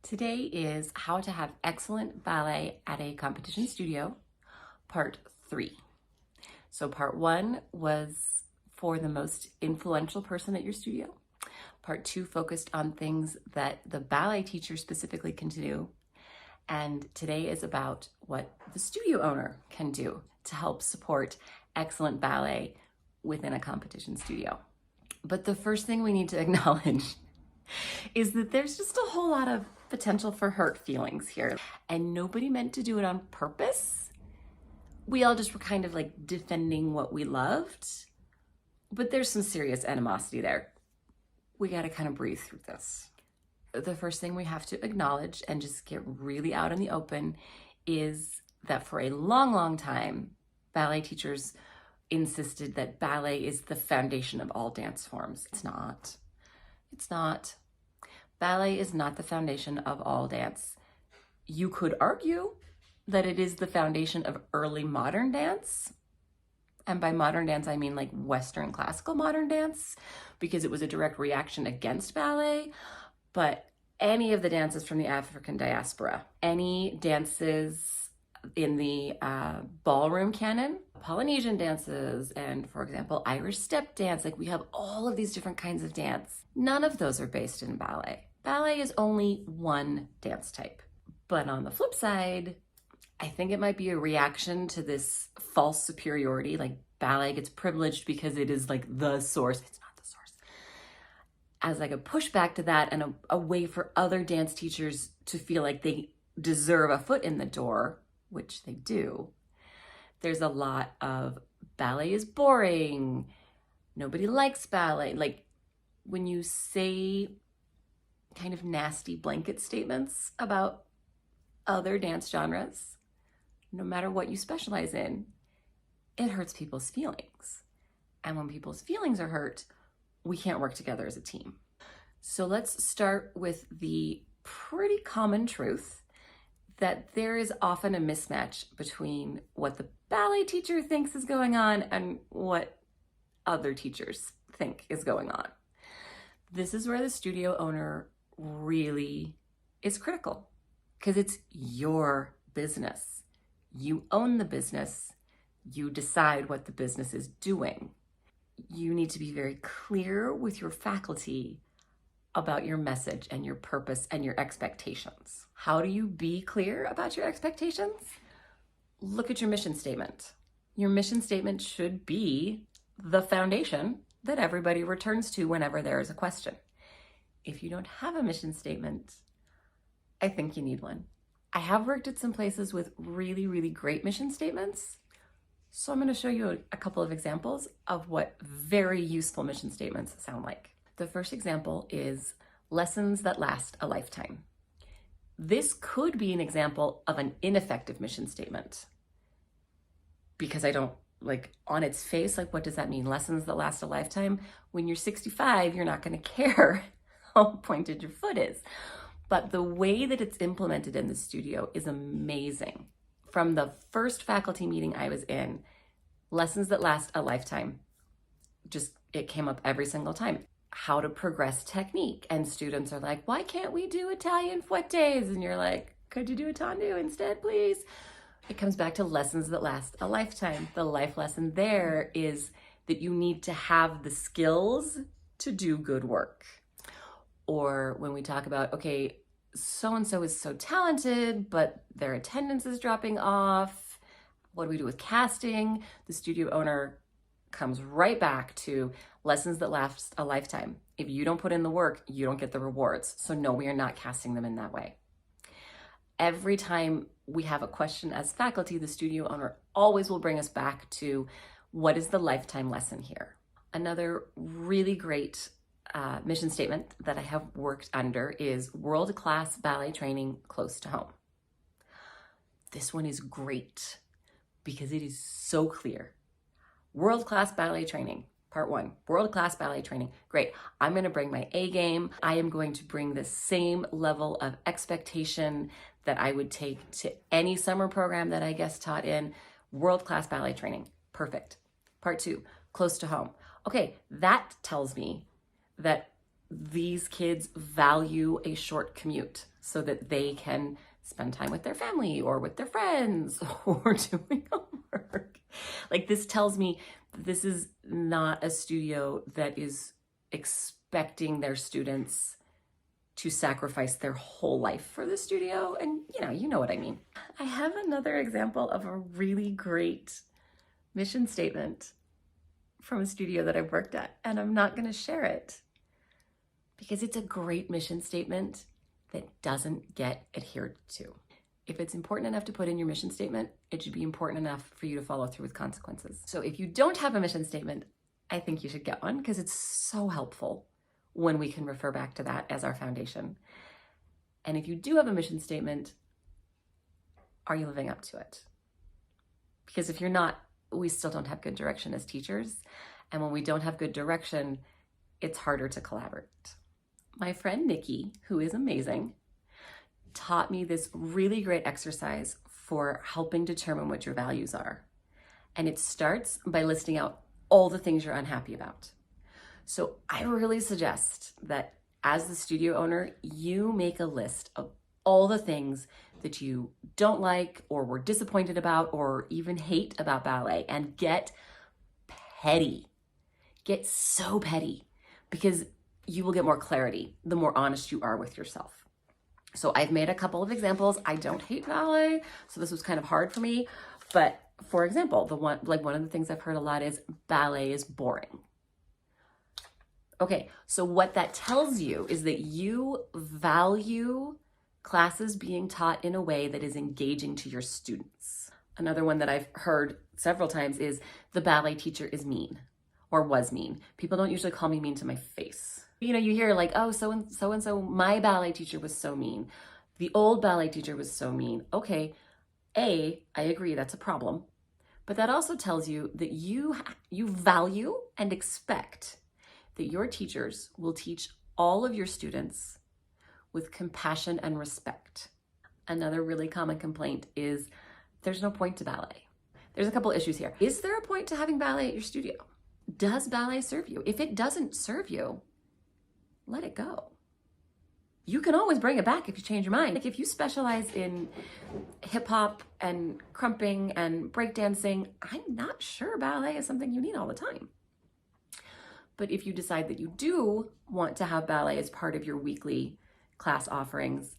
Today is how to have excellent ballet at a competition studio, part 3. So part 1 was for the most influential person at your studio. Part 2 focused on things that the ballet teacher specifically can do. And today is about what the studio owner can do to help support excellent ballet within a competition studio. But the first thing we need to acknowledge is that there's just a whole lot of potential for hurt feelings here. And nobody meant to do it on purpose. We all just were kind of like defending what we loved. But there's some serious animosity there. We got to kind of breathe through this. The first thing we have to acknowledge and just get really out in the open is that for a long, long time, ballet teachers insisted that ballet is the foundation of all dance forms. It's not. It's not. Ballet is not the foundation of all dance. You could argue that it is the foundation of early modern dance. And by modern dance, I mean like Western classical modern dance, because it was a direct reaction against ballet. But any of the dances from the African diaspora, any dances in the ballroom canon, Polynesian dances, and for example, Irish step dance, like we have all of these different kinds of dance. None of those are based in ballet. Ballet is only one dance type. But on the flip side, I think it might be a reaction to this false superiority, like ballet gets privileged because it is like the source. It's not the source. As like a pushback to that and a way for other dance teachers to feel like they deserve a foot in the door, which they do. There's a lot of ballet is boring. Nobody likes ballet. Like when you say kind of nasty blanket statements about other dance genres, no matter what you specialize in, it hurts people's feelings. And when people's feelings are hurt, we can't work together as a team. So let's start with the pretty common truth that there is often a mismatch between what the ballet teacher thinks is going on and what other teachers think is going on. This is where the studio owner really is critical, because it's your business. You own the business. You decide what the business is doing. You need to be very clear with your faculty about your message and your purpose and your expectations. How do you be clear about your expectations? Look at your mission statement. Your mission statement should be the foundation that everybody returns to whenever there is a question. If you don't have a mission statement, I think you need one. I have worked at some places with really, really great mission statements. So I'm going to show you a couple of examples of what very useful mission statements sound like. The first example is lessons that last a lifetime. This could be an example of an ineffective mission statement, because I don't, like, on its face, like, what does that mean? Lessons that last a lifetime? When you're 65, you're not going to care how pointed your foot is. But the way that it's implemented in the studio is amazing. From the first faculty meeting I was in, lessons that last a lifetime, it came up every single time. How to progress technique. And students are like, why can't we do Italian fouettes? And you're like, could you do a tendu instead, please? It comes back to lessons that last a lifetime. The life lesson there is that you need to have the skills to do good work. Or when we talk about, okay, so-and-so is so talented, but their attendance is dropping off. What do we do with casting? The studio owner comes right back to lessons that last a lifetime. If you don't put in the work, you don't get the rewards. So no, we are not casting them in that way. Every time we have a question as faculty, the studio owner always will bring us back to what is the lifetime lesson here. Another really great mission statement that I have worked under is world-class ballet training close to home. This one is great because it is so clear. World-class ballet training, part 1, world-class ballet training. Great, I'm gonna bring my A game. I am going to bring the same level of expectation that I would take to any summer program that I guest taught in. World-class ballet training, perfect. Part 2, close to home. Okay, that tells me that these kids value a short commute so that they can spend time with their family or with their friends or doing homework. Like, this tells me this is not a studio that is expecting their students to sacrifice their whole life for the studio. And you know what I mean. I have another example of a really great mission statement from a studio that I've worked at, and I'm not going to share it because it's a great mission statement that doesn't get adhered to. If it's important enough to put in your mission statement, it should be important enough for you to follow through with consequences. So if you don't have a mission statement, I think you should get one because it's so helpful when we can refer back to that as our foundation. And if you do have a mission statement, are you living up to it? Because if you're not, we still don't have good direction as teachers. And when we don't have good direction, it's harder to collaborate. My friend Nikki, who is amazing, taught me this really great exercise for helping determine what your values are. And it starts by listing out all the things you're unhappy about. So I really suggest that as the studio owner, you make a list of all the things that you don't like or were disappointed about or even hate about ballet, and get petty. Get so petty, because you will get more clarity the more honest you are with yourself. So I've made a couple of examples. I don't hate ballet, so this was kind of hard for me. But for example, one of the things I've heard a lot is ballet is boring. Okay, so what that tells you is that you value classes being taught in a way that is engaging to your students. Another one that I've heard several times is the ballet teacher is mean or was mean. People don't usually call me mean to my face. You hear like, oh, so-and-so, my ballet teacher was so mean. The old ballet teacher was so mean. Okay, I agree, that's a problem. But that also tells you that you value and expect that your teachers will teach all of your students with compassion and respect. Another really common complaint is there's no point to ballet. There's a couple issues here. Is there a point to having ballet at your studio? Does ballet serve you? If it doesn't serve you, let it go. You can always bring it back if you change your mind. Like, if you specialize in hip hop and crumping and breakdancing, I'm not sure ballet is something you need all the time. But if you decide that you do want to have ballet as part of your weekly class offerings,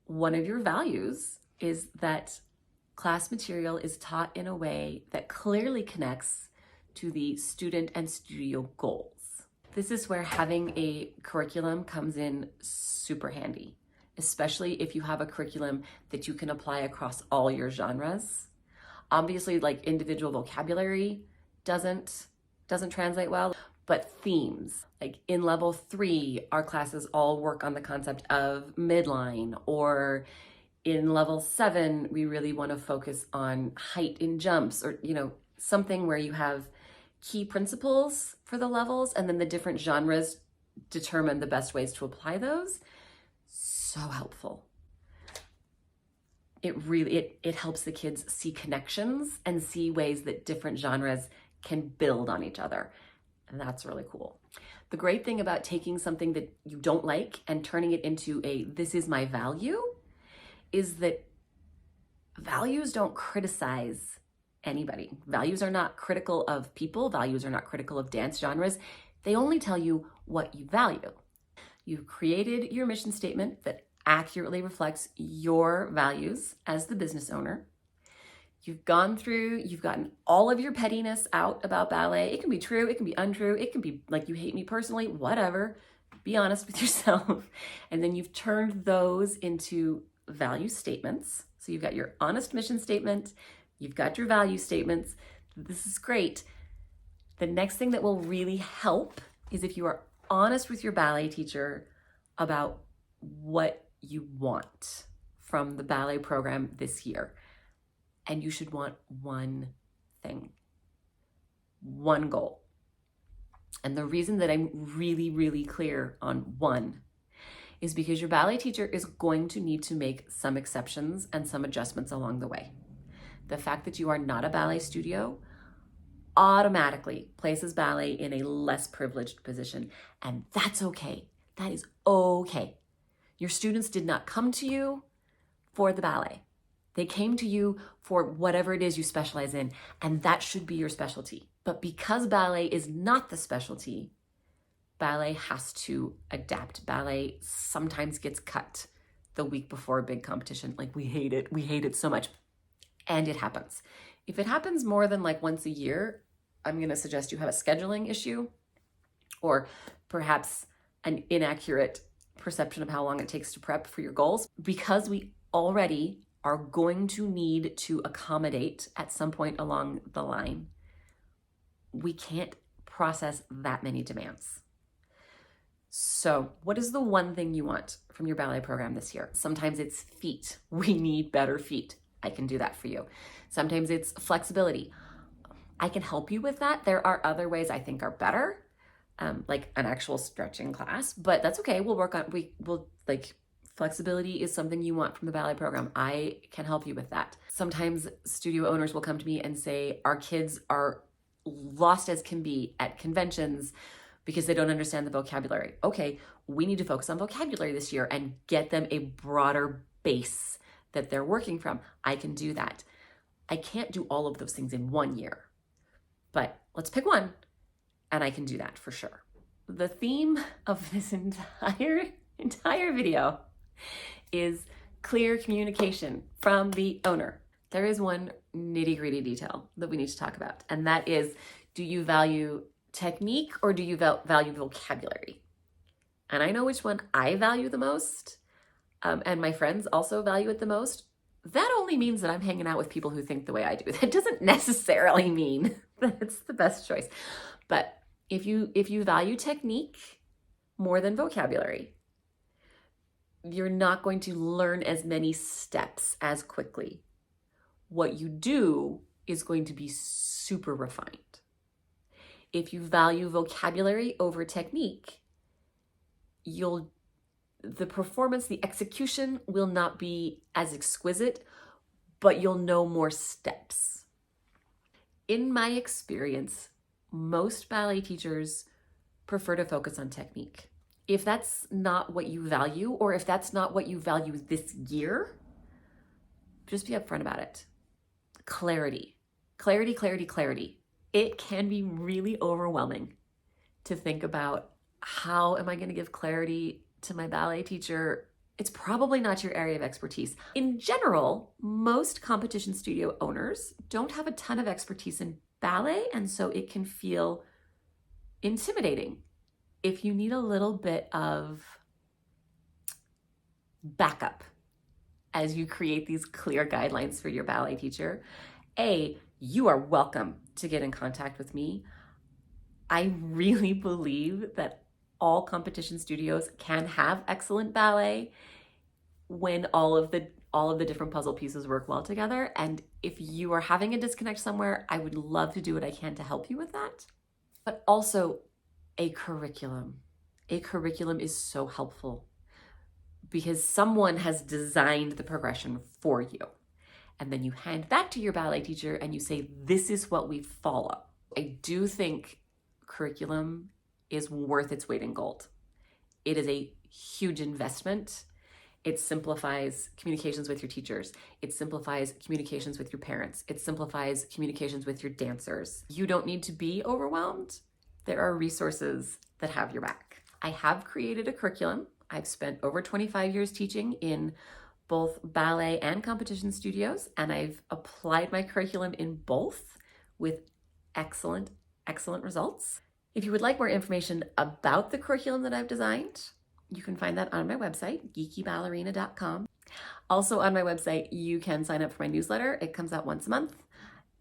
one of your values is that class material is taught in a way that clearly connects to the student and studio goals. This is where having a curriculum comes in super handy, especially if you have a curriculum that you can apply across all your genres. Obviously, like, individual vocabulary doesn't translate well, but themes. Like in level 3, our classes all work on the concept of midline, or in level 7, we really want to focus on height in jumps, or, something where you have key principles for the levels, and then the different genres determine the best ways to apply those. So helpful. It helps the kids see connections and see ways that different genres can build on each other. And that's really cool. The great thing about taking something that you don't like and turning it into this is my value, is that values don't criticize anybody. Values are not critical of people. Values are not critical of dance genres. They only tell you what you value. You've created your mission statement that accurately reflects your values as the business owner. You've gotten all of your pettiness out about ballet. It can be true, it can be untrue, it can be like you hate me personally, whatever. Be honest with yourself. And then you've turned those into value statements. So you've got your honest mission statement, you've got your value statements. This is great. The next thing that will really help is if you are honest with your ballet teacher about what you want from the ballet program this year. And you should want one thing, one goal. And the reason that I'm really, really clear on one is because your ballet teacher is going to need to make some exceptions and some adjustments along the way. The fact that you are not a ballet studio automatically places ballet in a less privileged position, and that's okay. That is okay. Your students did not come to you for the ballet. They came to you for whatever it is you specialize in, and that should be your specialty. But because ballet is not the specialty, ballet has to adapt. Ballet sometimes gets cut the week before a big competition. Like, we hate it. We hate it so much. And it happens. If it happens more than like once a year, I'm going to suggest you have a scheduling issue, or perhaps an inaccurate perception of how long it takes to prep for your goals. Because we already are going to need to accommodate at some point along the line, we can't process that many demands. So what is the one thing you want from your ballet program this year? Sometimes it's feet. We need better feet. I can do that for you. Sometimes it's flexibility. I can help you with that. There are other ways I think are better, like an actual stretching class, but that's okay. We'll work on, flexibility is something you want from the ballet program. I can help you with that. Sometimes studio owners will come to me and say, our kids are lost as can be at conventions because they don't understand the vocabulary. Okay, we need to focus on vocabulary this year and get them a broader base that they're working from. I can do that. I can't do all of those things in 1 year, but let's pick one, and I can do that for sure. The theme of this entire video is clear communication from the owner. There is one nitty-gritty detail that we need to talk about, and that is, do you value technique or do you value vocabulary? And I know which one I value the most, and my friends also value it the most. That only means that I'm hanging out with people who think the way I do. That doesn't necessarily mean that it's the best choice. But if you value technique more than vocabulary, you're not going to learn as many steps as quickly. What you do is going to be super refined. If you value vocabulary over technique, the performance, the execution will not be as exquisite, but you'll know more steps. In my experience, most ballet teachers prefer to focus on technique. If that's not what you value, or if that's not what you value this year, just be upfront about it. Clarity. Clarity, clarity, clarity. It can be really overwhelming to think about, how am I going to give clarity to my ballet teacher? It's probably not your area of expertise. In general, most competition studio owners don't have a ton of expertise in ballet, and so it can feel intimidating. If you need a little bit of backup as you create these clear guidelines for your ballet teacher, you are welcome to get in contact with me. I really believe that all competition studios can have excellent ballet when all of the different puzzle pieces work well together. And if you are having a disconnect somewhere, I would love to do what I can to help you with that. But also a curriculum. A curriculum is so helpful because someone has designed the progression for you. And then you hand that to your ballet teacher and you say, this is what we follow. I do think curriculum is worth its weight in gold. It is a huge investment. It simplifies communications with your teachers. It simplifies communications with your parents. It simplifies communications with your dancers. You don't need to be overwhelmed. There are resources that have your back. I have created a curriculum. I've spent over 25 years teaching in both ballet and competition studios, and I've applied my curriculum in both with excellent, excellent results. If you would like more information about the curriculum that I've designed, you can find that on my website, geekyballerina.com. Also on my website, you can sign up for my newsletter. It comes out once a month.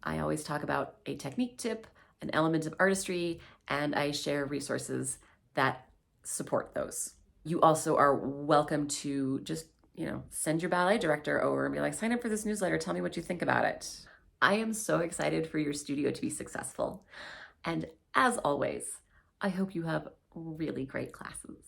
I always talk about a technique tip, an element of artistry, and I share resources that support those. You also are welcome to just, send your ballet director over and be like, sign up for this newsletter. Tell me what you think about it. I am so excited for your studio to be successful. And as always, I hope you have really great classes.